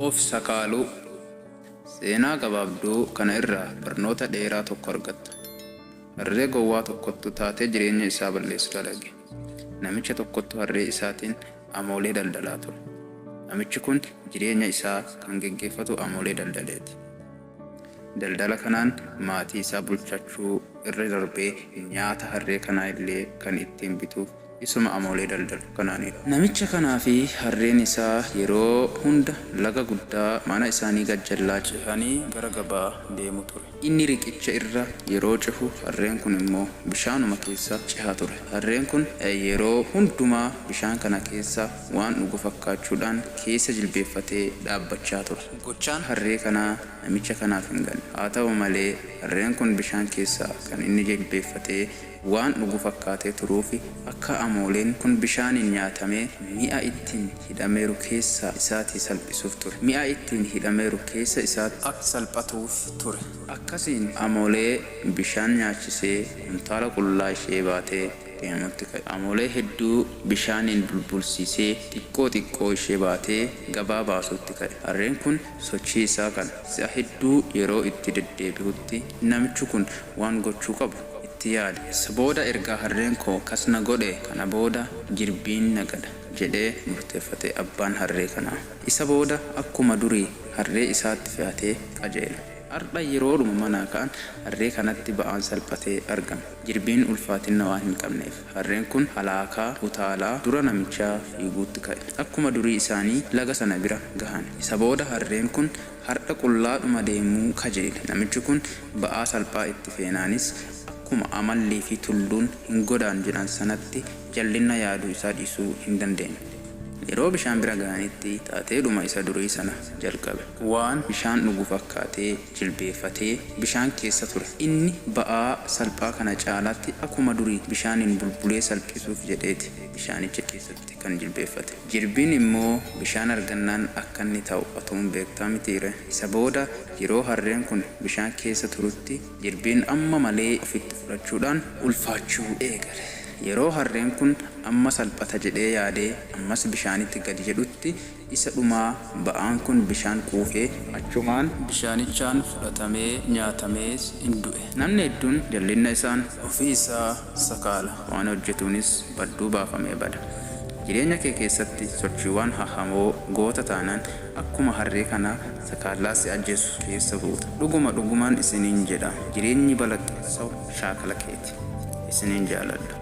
Of sakaaluu seenaa gabaabduu kana irraa barnoota dheeraa tokko argatta. Harree gowwaa tokkottu taatee jireenya isaa balleessu dalage. Namicha tokkottu harree isaatiin amoolee daldalaa ture. Namichi kun jireenya isaa kan geggeeffatu amoolee daldaleeti. Daldala kanaan maatii isaa bulchachuu irra darbee nyaata harree kanaa illee kan ittiin bituuf isuma amoolee daldalu kanaanidha. Namicha kanaa fi harreen isaa yeroo hunda laga guddaa mana isaanii gajjallaa cehanii gara gabaa deemu ture. Inni riqicha irra yeroo cehu harreen kun immoo bishaanuma keessa cehaa ture. Harreen kun yeroo hundumaa bishaan kana keessa waan dhugu fakkaachuudhaan keessa jilbeeffatee dhaabbachaa ture. Gochaan harree kanaa namicha kanaaf hin galle. Haa ta'u malee harreen kun bishaan keessa kan inni jilbeeffatee waan dhugu fakkaatee turuufi akka amooleen kun bishaaniin nyaatamee mi'a ittiin hidhameeru keessa isaatii salphisuuf ture. Mi'a ittiin hidhameeru keessa isaatti akka salphatuuf ture. Akkasiin amoolee bishaan nyaachisee kuntaala qullaa ishee baatee deemutti ka'e. Amoolee hedduu bishaaniin bulbulsiisee xiqqoo ishee baatee gabaa baasutti ka'e. Harreen kun sochii isaa kana si'a hedduu yeroo itti deddeebi'utti namichi kun waan gochuu qabu itti yaade. Isa booda ergaa harreen koo kasna godhe kana booda jirbiin nagada jedhee murteeffate abbaan harree kanaa. Isa booda akkuma durii harree isaatti fe'atee qajeela. Har'a yeroodhuma manaa ka'an harree kanatti ba'aan salphatee argama. Jirbiin ulfaatina waan hin qabneef harreen kun halaakaa utaalaa dura namichaa fiiguutti ka'e. Akkuma durii isaanii laga sana bira gahan. Isa booda harreen kun har'a qullaadhuma deemuu kajeele. Namichi kun ba'aa salphaa itti feenaanis akkuma amallii fi tulluun hin godaan jedhan sanatti jal'ina yaaduu isaa dhiisuu hin dandeenye. Yeroo bishaan bira ga'anitti taateedhuma isa durii sana jalqabe. Waan bishaan dhugu fakkaatee jilbeeffatee bishaan keessa ture. Inni ba'aa salphaa kana caalaatti akkuma durii bishaaniin bulbulee salphisuuf jedheeti bishaanicha keessatti kan jilbeeffate. Jirbiin immoo bishaan argannaan akka inni ta'u atuun beektaa mitiire. Isa booda yeroo harreen kun bishaan keessa turutti jirbiin amma malee ofitti fudhachuudhaan ulfaachuu eegale. Yeroo harreen kun amma salphata jedhee yaadee ammas bishaanitti gadi jedhutti isa dhumaa ba'aan kun bishaan quufee achumaan bishaanichaan fudhatamee nyaatamees hin du'e. Namni hedduun jal'ina isaan ofii isaa sakaala waan hojjetuunis badduu baafamee bada. Jireenya kee keessatti sochiiwwan hahamoo goota taanaan akkuma harree kanaa sakaalaa si ajjeesu keessa buuta. Dhugumaan isiniin jedha jireenyi balaqqeessaa'u shaakala keeti. Isiniin jaaladha.